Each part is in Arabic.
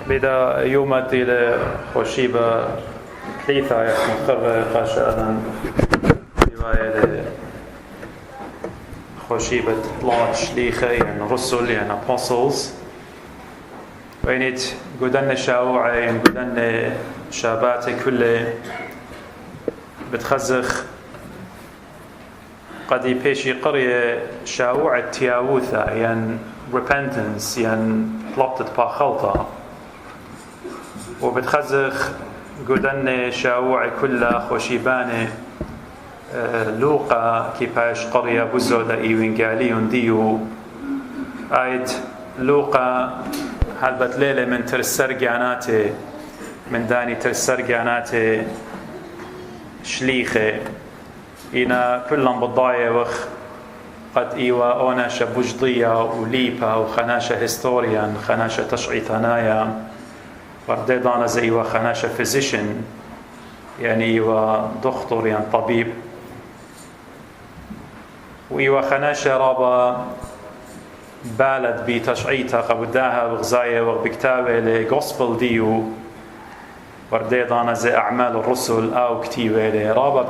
بدا يوم ديل خوشيبة ثلاثة مخر قاشانا رواية خوشيبة 12 شليخة يعني رسل يعني apostles وينيت قدن شاوعة يعني قدن شابات كل بتخزخ قد يبيشي قرية شاوعة تياوثة يعني repentance يعني طلبت باخلطة وبتخزخ قدن شاوعة كلها خوشيبانة لوقا كيباش قرية بزودة إيوينجاليون ديو آيت لوقا هالبت ليلة من ترسرقاناتي من داني ترسرقاناتي شليخة إنا كلهم بالضاية وخ قد إيوا أوناشا بجضية وليبا وخناشا هيستوريان خناشا تشعيطانايا ورديدانا زي إيوا خناشا فيزيشن يعني إيوا دكتور يعني طبيب وإيوا خناشا رابا بالد بتشعيطها قبداها بغزاية وبكتابة لغوسبل ديو ورديدانا زي أعمال الرسل أو كتيبة لرابا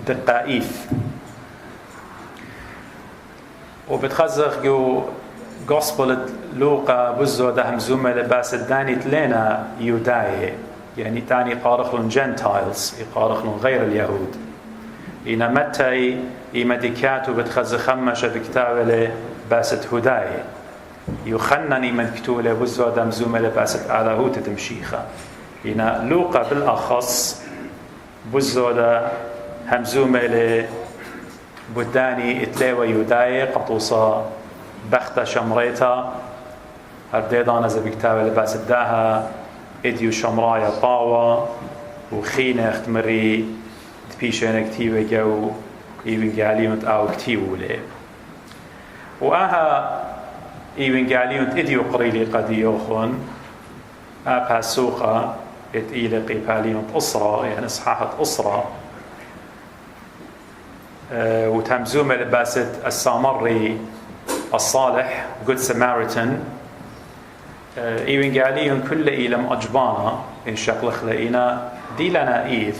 دقائف وبتخزخ جو غوسبل لوقا بزو دهم زومة لباس الداني تلينا يوداي يعني تاني قارخلون جنتايلز يقارخلون غير اليهود إنا متى إما ديكاتو بتخزخ خمشة بكتابة لباست هداي يخنني من كتولة بزو دهم زومة لباست آلاهوت تمشيخة إنا لوقا بالأخص بزو ده همزومة لبداني إتلاوى يوداي قطوصة بختة شمريتا هرديدانا زي بكتابة لباس الداها إديو شمرايا طاوة وخينة اختمري تبيشين كتيبة جو إيوينجاليون أو كتيبو لي وآها إيوينجاليون إديو قريلي قد يوخون آبها السوقة إتئيلي قيباليون أسرة يعني إصحاحة أسرة وتمزومة لباسة السامري الصالح Good Samaritan إيوينجاليون كل إيلم أجبانا إن شكلخ لإنا دي لنا إيث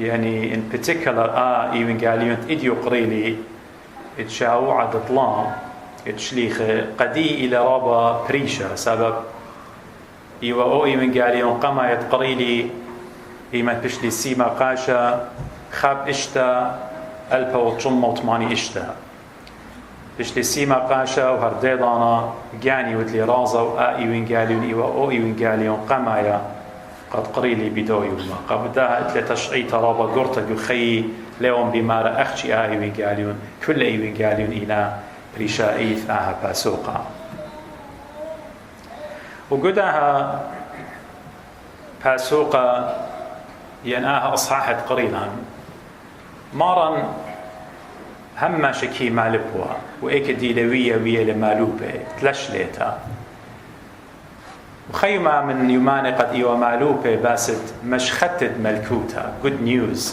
يعني in particular إيوينجاليون إديو قريلي إتشاو عد طلام إتشليخ قدي إلى رابا بريشة سبب إيوا أو إيوينجاليون قما يتقريلي إيمان بشلي سيما قاشا خاب إشتا ألبا وطشمة وطماني إشتا بشلي سيما قاشا وهرديدانا جاني ودلي رازا وإيوينجاليون إيوا أو إيوينجاليون قمايا قد قريلي بدويوما قبداها إتلي تشعيط رابا قرطة يخي لهم بمارا أخشي إيوينجاليون كل إيوينجاليون إلى بريشائيث باسوقا وقدها باسوقا يناها أصحاحت قريلا مارا هم شكي مالبوا وإيك ديلوية ويا لمالوبة تلش ليتا وخيما من يوماني قد إيوا مالوبة باست مش ختد ملكوتا good news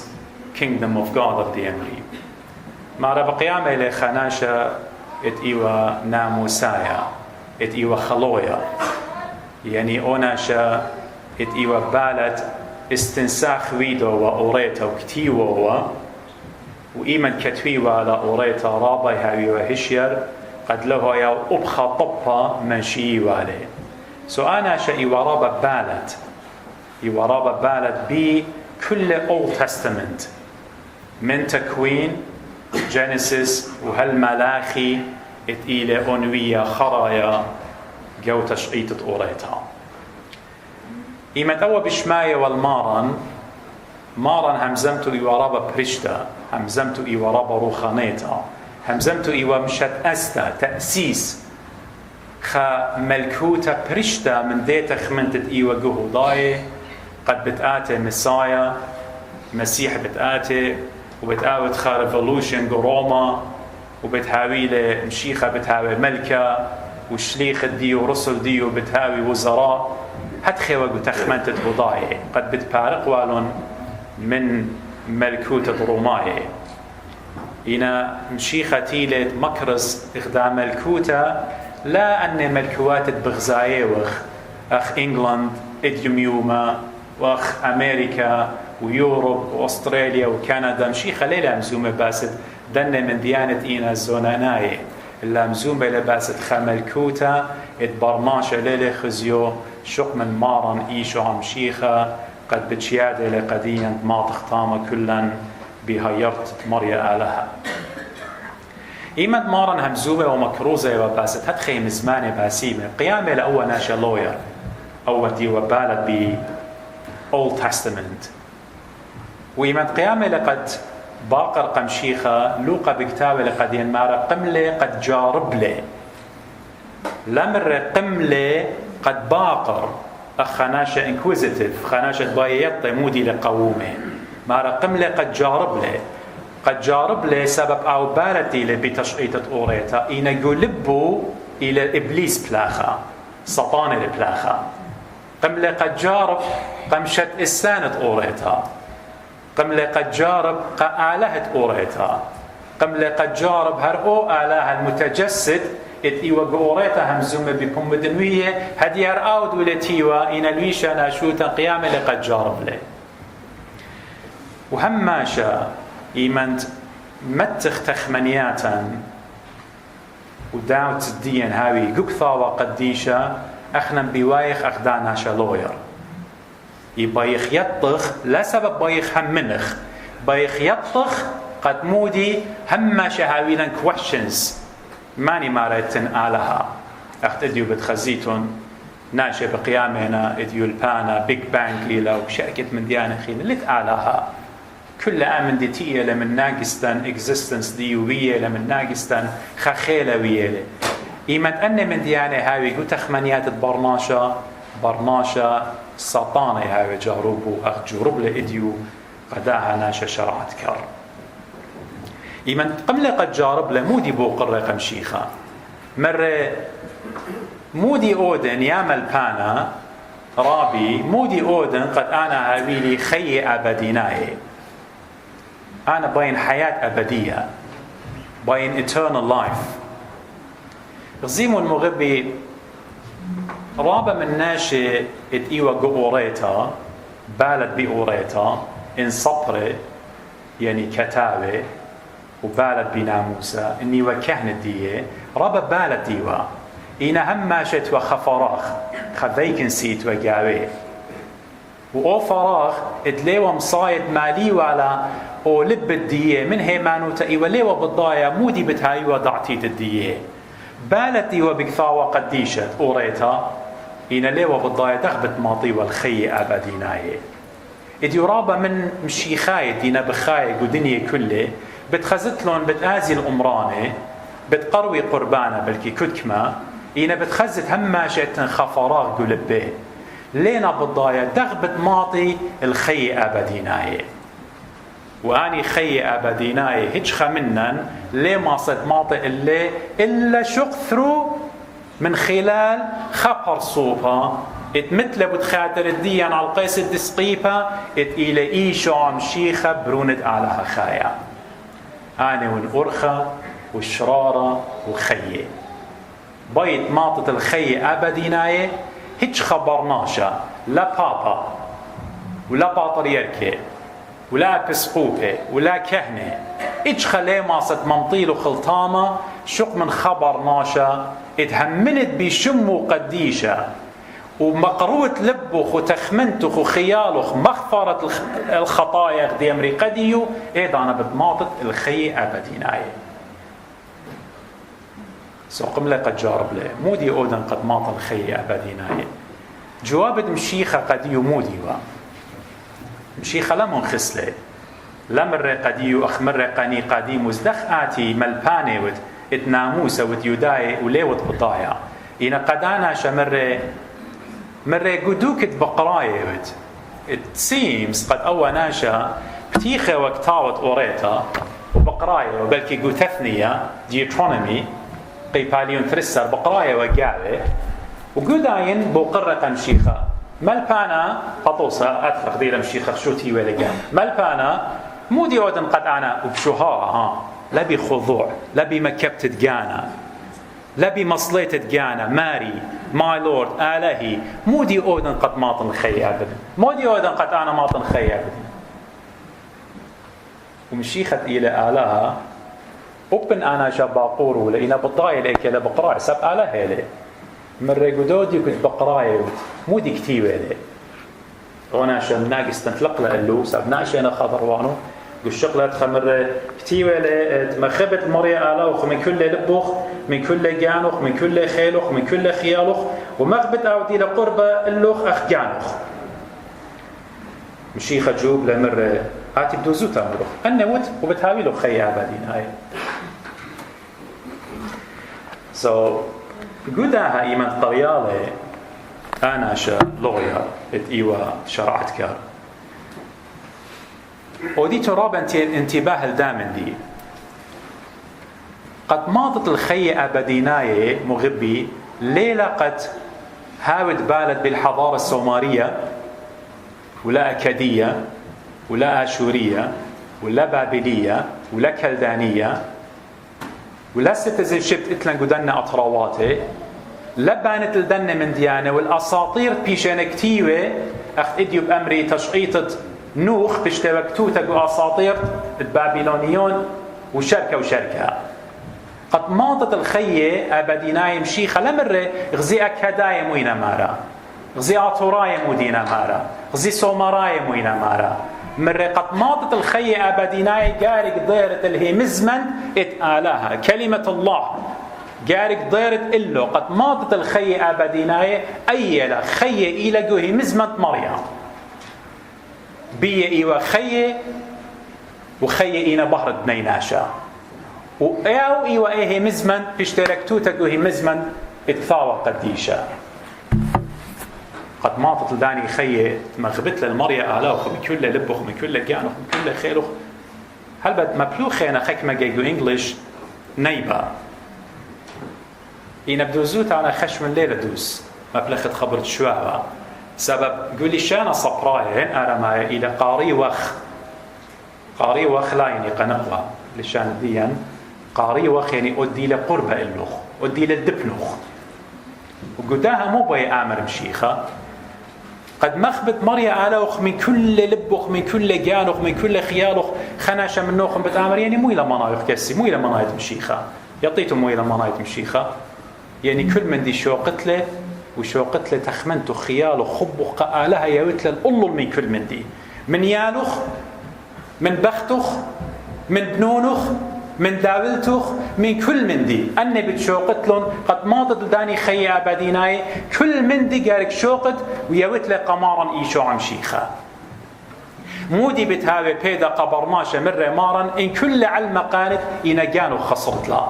kingdom of God of the Emri ما رب قيامة إلي خناشة إت إيوا ناموسايا إت إيوا خلويا يعني أوناشا إت إيوا بالت استنساخ ويدو وأوريتا وكتيووا وإيمن كتويوا على أوريتا رابا هاوي وهشير قد له يا أبخى طبها من شيء عليه أنا شيء ورابا بالت يورابا بالت بكل Old Testament من تكوين جينيسيس وهالملاخي إلى أنوية خرايا جو تشعيط أوريتا إيمن أول بشماية والمارن مارن همزمتو إيوارابا بريشتا همزمتو إيوارابا روخانيتا همزمتو إيوا مشت أستا تأسيس خا ملكوتا بريشتا من ديتا خمنتت إيوا قهوداي قد بتآتي مسايا مسيح بتآتي وبتآوت خا ريفولوشن قروما وبتهاوي لمشيخة بتهاوي ملكة وشليخ ديو رسل ديو بتهاوي وزراء هتخيوا تخمنتت بضاي قد بتبارق والون من ملكوت الروماي إنا مشيخة تيلت مكرس إخدام ملكوتا لا أن ملكوات بغزاية وخ أخ إنجلند إديوميوما وأخ أمريكا ويوروب وأستراليا وكندا مشيخة ليلة مزومة باسد دنة من ديانة إينا الزوناناي اللي مزومة لباسد خملكوتا اتبرماشة ليلة خزيو شق من مارن إيشو عمشيخة قد بتشيادة لقديا ما تختام كلا بهيرت مريا آلها إيمد مارن همزومة ومكروزة وباسد هتخيم زمانة باسيمة قيامة لأول ناشا لوير أول دي وبالت ب Old Testament وإيمد قيامة لقد باقر قمشيخة لوقا بكتابة لقدين مارا قملة قد جارب لي لمر قملة قد باقر خناشة انكويزيتيف خناشة بايط مودي لقوومه مارا قملة قد جارب لي سبب أو بارتي لبتشقيطة أوريتا إنا يقلبوا إلى إبليس بلاخا سطان البلاخا قملة قد جارب قمشت إسانة أوريتا قملة قد جارب آلهة أوريتا قملة قد جارب هرؤو آلهة المتجسد إيوة قوريتا همزومة بكم بدنوية هدي هرأود ولتيوة إن الويشة ناشوتا قيامة لقد جارب لي وهماشا إيمانت متخ تخمنياتا وداوت الدين هاوي قبثا وقديشة أخنم بوايخ أخدانا شلوير يبايخ يطخ لا سبب بايخ هم منخ بايخ يطخ قد مودي هم شهاويلا questions ماني مارتن آلها أخت إديو بتخزيتون ناشي بقيامنا إديو البانا بيج بانك ليلا وشركة من ديانة خينا لت آلها كل آمن دي تيئة لمن ناقستان existence ديوية لمن ناقستان خخيلة ويلة إيمان أن من ديانة هاوي قو تخمنيات برناشا سطانة هاوي جاروبو أخ جروب لإديو قداها ناشا شرعت كار إيمان قملة قد جارب لمودي بو قرى قمشيخة مرة مودي أودن يامل بانا رابي مودي أودن قد أنا هاويلي خي أبديناي أنا باين حياة أبدية باين eternal life غزيم المغبي رابا من ناشي اتيوى قوريتا بالت بأوريتا إن صبري يعني كتابة وبالت بناموسة إني وكهن ديه رابا بالت ديوى إنا هم ماشت وخفراخ خفيكنسيت وقاوي وأو فراغ اتليوى مصايد مالي وعلى أو لب الديه من هيمانوتا إيوى ليوى بالضايا مودي بتهايوى ضعتيت الديه بالت ديوى بكثاوى قديشت أوريتا إنا ليوى بالضايا دخبت ماضي والخي أبديناي إديو رابا من مشيخاي دينا بخاي ودنيا كله بتخزتلون بتآزي الأمرانة بتقروي قربانا بلكي كدكما إنا بتخزت هم شئتن خفراغ قلبه لينا بالضايا دغبت ماطي الخي أبديناي واني خي أبديناي هيج خمنن ليه ما صد ماطي اللي إلا شقثرو من خلال خبر صوبها اتمثل بتخاطر الديان على القيس الدسقيبة إلى إيشو عم شيخة بروند على خايا أنا والأرخة والشرارة وخيه بيت ماطة الخي أبديناي هيج خبرناشا لا بابا ولا باطريركي ولا بسقوبة ولا كهنة إيش خليه ماصت منطيل وخلطامة شق من خبر ناشا اتهمنت بشمو قديشة ومقروت لبخ وتخمنتخ وخيالخ مغفرة الخطايا دي أمريكا ديو إيه أنا بماطت الخي أبديناي سوقم لي قد جارب لي مودي أودن قد ماط الخي أبديناي جوابت مشيخة قديو مودي مشيخة لمن خسلي لمر قديو أخمر قني قديم وزدخ آتي ملباني ود اتناموسة ود يداي وليوت بضايا إنا قدانا شمر قدوكت بقراية ود it seems قد أول ناشا بتيخة وقتاوت أوريتا وبقراية وبلكي قوتثنية ديوترونومي قيباليون ترسر بقراية وقاوة وقداين بوقرة مشيخة ملبانا بطوسة أثرق ديلا مشيخة شوتي ولقا ملبانا مودي أودن قد أنا وبشوها لا بخضوع لا بمكبت تقانا لبي مصليت جانا ماري ماي لورد آلهي مودي أودن قد ماطن خي أبدا مودي أودن قد أنا ماطن خي أبدا ومشيخت إلى آلها أبن أنا شباقور ولا إنا بطاي لك لا بقراء سب آلها لي من رجودي كنت بقراء مودي كتير لي وانا عشان ناقص تنطلق له سبنا عشان خضروانو والشغلات خمر كتير مخبت مريا آلوخ من كل لبوخ من كل جانوخ من كل خيلوخ من كل خيالوخ ومخبت أودي لقربة اللوخ أخ جانوخ مشيخة جوب لمر هاتي بدوزو تامروخ أنا وت وبتهاوي له خي عبادين هاي قدها إيمان طريالة أنا شا لغيا إيوا شرعت كار ودي تراب انتباه الدامن دي قد ماضت الخي أبديناي مغبي ليلة قد هاود بالت بالحضارة السومرية ولا أكادية ولا آشورية ولا بابلية ولا كلدانية ولا ستزل شبت إتلان قدنا أطراواته لبانت الدنة من ديانة والأساطير بيشان كتيوة أخذ إديو بأمري تشقيطة نوخ بشتوكتوتك وأساطير البابلونيون وشركة قد ماضت الخية أبديناي مشيخة لمرة غزي أكاداي موينة مارا غزي أطوراي مودينة مارا غزي سومراي موينة مارا مرة قد ماضت الخية أبديناي قارق ضيرة الهيمزمن اتآلها كلمة الله قارق ضيرة إلو قد ماضت الخية أبديناي أيلا خية إلى جوهي مزمن مريم بيه إيوه خية وخية إينا بحر بنيناشا وإيو إيوه إيه مزمن بيشتركتوتك وهي مزمن اتثاوى قديشا قد ماطت لداني خية مغبت للمريا آلاوخ من كل لبخ من كل جانوخ من كل خيلوخ هل بد مبلوخينا خيك ما جيجو إنجليش نيبا إينا بدوزوت أنا خش من ليلة دوس مبلخت خبرت شوابا سبب قولي شانا صبرايا هن أرمايا إلى قاري وخ لا يعني قنقوة لشان ديان قاري وخ يعني أدي لقربة اللوخ أدي للدبنوخ وقداها مو بي آمر مشيخة قد مخبت مريا آلوخ من كل لبخ من كل جانوخ من كل خيالوخ خناشة من نوخ بتآمر يعني مو إلى منايخ كسي مو إلى منايت مشيخة يعطيتم مو إلى منايت مشيخة يعني كل من دي شوقت له وشوقت له تخمنته خياله خبخ قالها يوت له الألل من كل من دي من يالوخ من بختخ من بنونخ من داولتخ من كل من دي أني بتشوقت لهم قد ماضت داني خي أبديناي كل من دي قارك شوقت ويوت له قمارا إيشو عم شيخا مودي بتهاوي بيدا قبرناشا مرة مارا إن كل علم قالت إنا جانو خسرت لا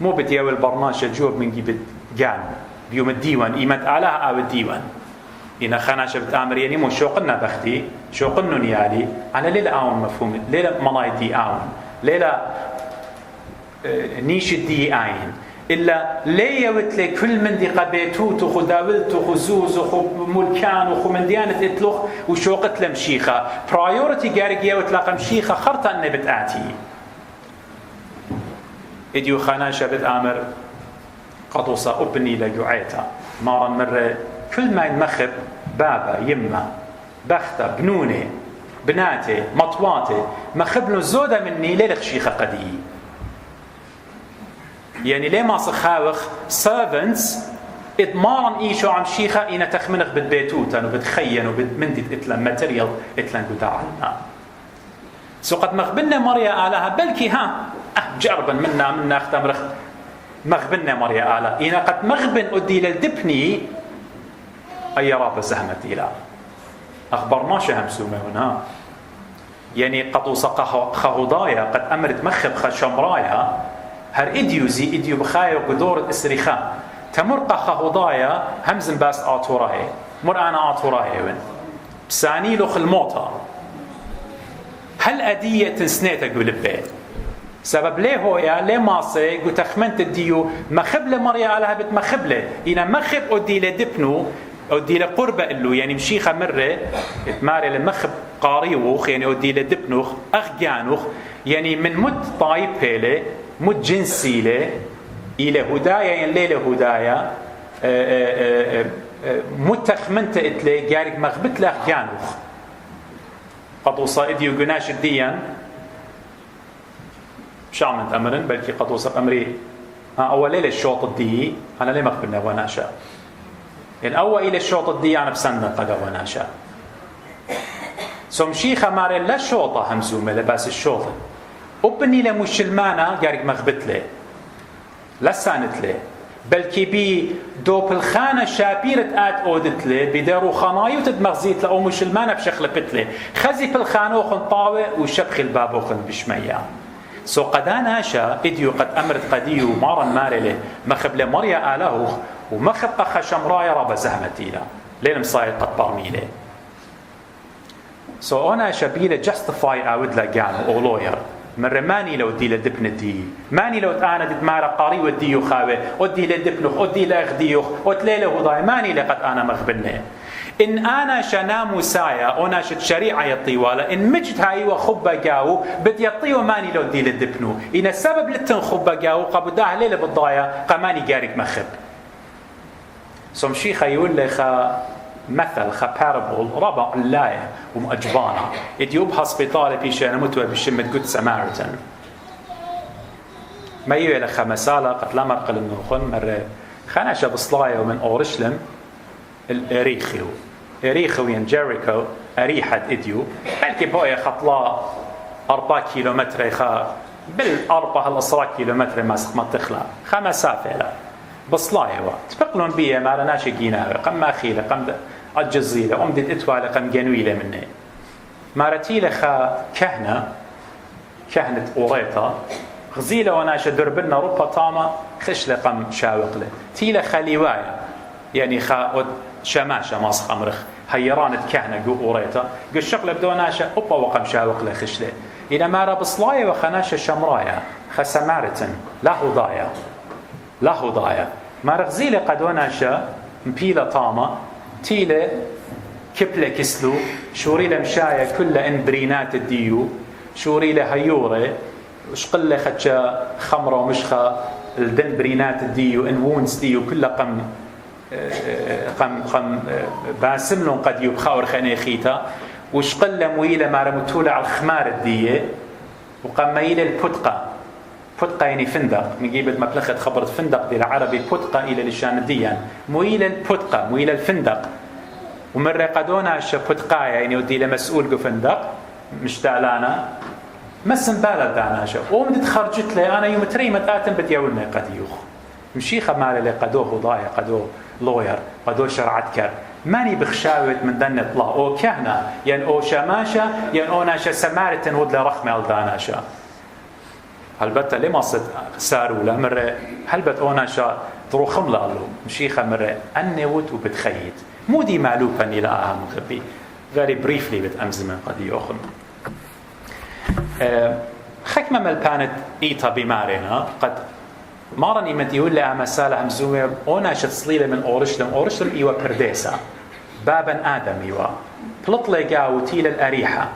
مو بتياوي البرناشا جوب من جيب جانو بيوم الديوان إيمت آلها أو الديوان إنا خناشة بتآمر يعني مو شوقنا بختي شوقنا نيالي على ليلة آون مفهوم ليلة مناي دي آون ليلة نيش الدي آين إلا ليه وتلي كل من دي قبيتوت وخداولت وخزوز وملكان وخمن ديانة إتلوخ وشوقت لمشيخة برايورتي قارقية وتلاقى مشيخة خرطة أني بتآتي إديو خناشة بتآمر قطوصة أبني لجوعيتا مارا مرة كل ما ينمخب بابا يما بختة بنونة بناتي مطواتي مخبنو زودة مني ليلة شيخة قدي يعني ليه ما سخاوخ servants إدمارا إيشو عم شيخة إنا تخمنخ بالبيتوتان وبتخين وبتمندي إتلان ماتريال إتلان قدعنا سو قد مخبنا مريا آلها بلكي ها جربا منا اختمرخ مغبنا مريا آلها إنا قد مغبن أدي للدبني أي راب زهمت إلى أخبرناش همسومة هنا يعني قد وسق خهضايا قد أمرت مخب خشمرايا هر إديوزي إديو بخايا وقدورة إسريخا تمرق خهضايا همزن باس آتوراي مر أنا آتوراي وين بساني لخ الموتى هل أدية سنيتا قول البيت سبب ليه هو يا ليه ماسي قو تخمنت الديو مخبلة مريا على هبت مخبلة إنا مخب أدي لدبنو أدي لقربة إلو يعني مشيخة مرة اتماري لمخب قاريوخ يعني أدي لدبنوخ أخجانوخ يعني من مد طايب هيلي مد جنسي لي إلى هدايا ين ليلة هدايا متخمنت إتلي جارك مغبت لك جانوخ قد وصائدي وقناش الديان شامنت أمرن بلكي قد وصف أمري أول ليلة الشوط الدي أنا ليه مغبنا وناشا الأول إلى الشوط الدي أنا بسنة قد وناشا سمشي خمارين لا شوطة همزومة لباس الشوطة وبني لمشلمانا جارك مغبت لي لا سانت لي بلكي بي دوب الخانة شابيرة آت أودت لي بدارو خنايو تدمغزيت لأو مشلمانة بشخل بتلي خزي بالخانة وخن طاوة وشبخ الباب وخن بشمية سو قدانا شا إديو قد أمرت قديو مارا مارله مخب لمريا آله ومخب أخا شمرايا رابا زهمتي له لين مصاير قد برميله سو أنا شبيله justify أود لقانو أو lawyer مرة ماني لو دي لدبن دي ماني لو أنا دي مارا قاري وديو خاوي ودي لدبنخ ودي لأخديوخ وتليله وضاي ماني لقد أنا مخبنه إن أنا شنام سايا أنا شت شريعة يطيوالة إن مجد هاي وخبة جاو بدي يطيو ماني لو دي لدبنو إن السبب لتن خبة جاو قبضاه ليلة بالضايا قماني جارك مخب سمشي خيول لخا مثل خا باربول ربع اللاية ومأجبانا إديوب هاسبيطالي بيشانا متوى بشمة جود ساماريتن ما يوي لخا مسالة قتلا مرقل النوخن مرة خاناشا بصلايا ومن أورشلم الأريخيو أريخو ين جيريكو أريحة إديو بلكي بويا خطلا 4 كيلومتر خا بالأربع هالأسرة كيلومتر ما تخلا خا مسافة لا بصلايا تفقلون بيه ما رناش جيناوي قم ماخيلة قم الجزيرة أمدت إتوالة قم جنويلة مني مارتي لخا كهنة أوريتا غزيلة وناشا دربنا ربا طامة خش لقم شاوق له تيلة خليوايا يعني خا شماشة ماسخ أمرخ هيرانة كهنة جو أوريتا قل شقل بدوناشا أبا وقم شاوق له خش له إذا مارا بصلايا وخناشا شمرايا خسمارتن لا هضايا مارا غزيلة قدوناشا مبيلة طامة تيلة كبلة كسلو شوريلة مشاية كل إن برينات الديو شوريلة هيورة وشقلة خدشة خمرة ومشخة الدن برينات الديو إن وونس ديو كل قم باسملون قد يبخاور خاني خيتا وشقلة مويلة مارا متولة على الخمار الدية وقم ميلة البتقة بتقة يعني فندق نجيب مبلغة خبرة فندق بالعربي بتقة إلى لشان الديان مويل البتقة مويل الفندق ومرة قدونا بتقة يعني ودي لمسؤول جو فندق مش تعلانا مسن بالد دانا شو ومدت خرجت لي أنا يوم تري متاتن بديولنا قديوخ مشي خمالة لي قدوه ضايع قدوه لوير قدوه شرعتكر ماني بخشاوت من دن اطلاع او كهنة يعني او شماشة يعني او ناشا سمارتن ودل رخمة الداناشا هلبت لما صد ساروا له مرة هلبت أنا شا تروخم له مشيخة مرة أنوت وبتخيد مو دي معلوفة إلى أهم خبي very briefly بتأمزمن قد يأخذ خكمة ملبانت إيتا بمارنا قد مارن إمت يقول لها مسالة أمزوية أنا شا تصليلة من أورشلم إيوة برديسة بابا آدم إيوة بلطلة جاو تيل الأريحة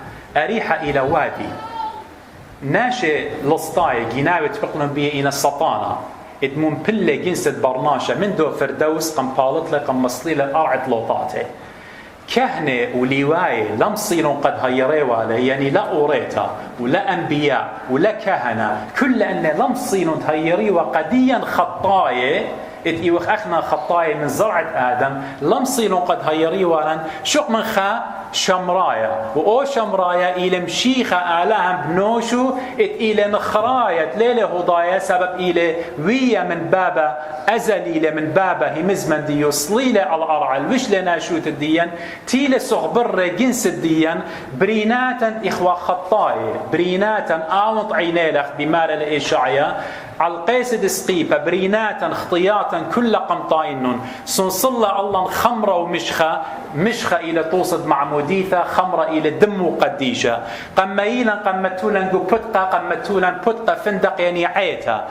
إلى وادي ناشي لصطاي جناوي تفقلن بيه إلى السطانة اتمون بلة جنسة برناشة من دو فردوس قم بالط لقم مصليلة أرعت لوطاته كهنة وليواي لم صيرون قد هيريوا يعني لا أوريتا ولا أنبياء ولا كهنة كل أن لم صيرون هيريوا قديا خطايا إتيوخ أخنا خطايا من زرعة آدم لم صيرون قد هيريوا شق من خا شمرايا وأو شمرايا إلى مشيخة آلهم بنوشو إلى نخرايا ليلة هضايا سبب إلى ويا من بابا أزلي من بابا همز من ديو صليلة على الأرعى وش لنا شوت الديان تيلة صغبر جنس الديان بريناتا إخوة خطايا بريناتا آونط عينيلخ بمارة الإشعية على القيس دسقيبة بريناتا خطياتا كل قمطاينون سنصلى الله خمرة ومشخة إلى توصد معموديثة خمرة إلى دم وقديشة قميلا قمتولا بتقى قمتولا بتقى فندق يعني عيتها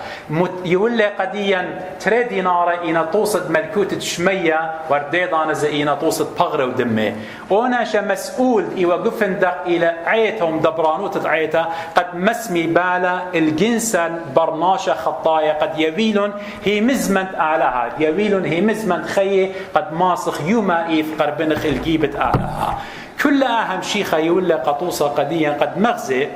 يولي قديا تريدي نارة إنا توصد ملكوتة شمية ورديضانا زي إنا توصد بغرة ودمه وناشا مسؤول إيوا فندق إلى عيتها ومدبرانوتة عيتها قد مسمي بالا الجنسا برناشة خطايا قد يويل هي مزمنت أعلاها يويل هي مزمنت خيه قد ماسخ يوما إيف قربنخ الجيبت أعلاها كل أهم شي خيول قطوصة قديا قد مغزي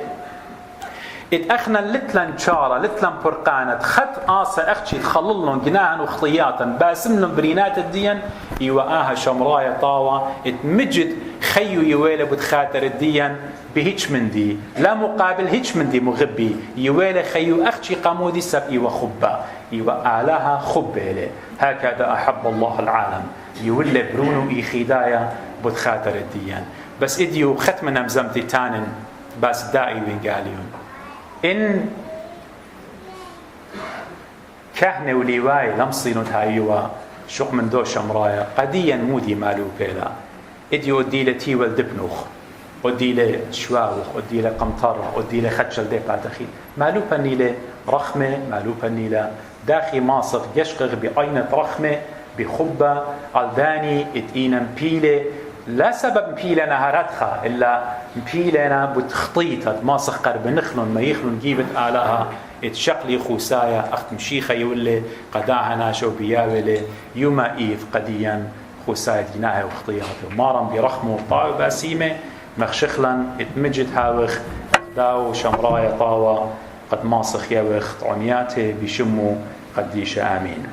اتأخنا لتلن شارة لتلن برقانة خط آسا أختشي تخللن جناها وخطياتا باسمن برينات الدين يوآها شمرايا طاوة اتمجد خيو يويل بتخاتر الدين بهيش من دي لا مقابل هيش من دي مغبي يويل خيو أختشي قامودي سبئي وخبا يوآلها خبيلي هكذا أحب الله العالم يولي برونو إي خدايا بتخاتر الدين بس إديو ختمنا مزمتي تانن بس دائي وينقاليون إن كهنة وليواي لمصينو تايوا شق من دو شمرايا قديا مودي مالو بيلا إديو أديلة تيوال دبنوخ أديلة شواوخ أديلة قمطرة أديلة خدشل دي باتخيل مالو بنيلة رخمة مالو بنيلة داخي ماصر يشقغ بأينة رخمة بخبة الداني اتئينا مبيلة لا سبب مبيلة نهارتها إلا مبيلة بتخطيطة ماسخ قرب نخلن ما يخلن جيبت آلها اتشقلي خوسايا أخت مشيخة يولي قداها ناشو بياولي يوما إيف قديا خوسايا ديناها وخطياته مارم برخمه طاو باسيمة مخشخلا اتمجد هاوخ داو شمرايا طاوة قد ماسخ يوخ طعمياته بشمو قديش آمين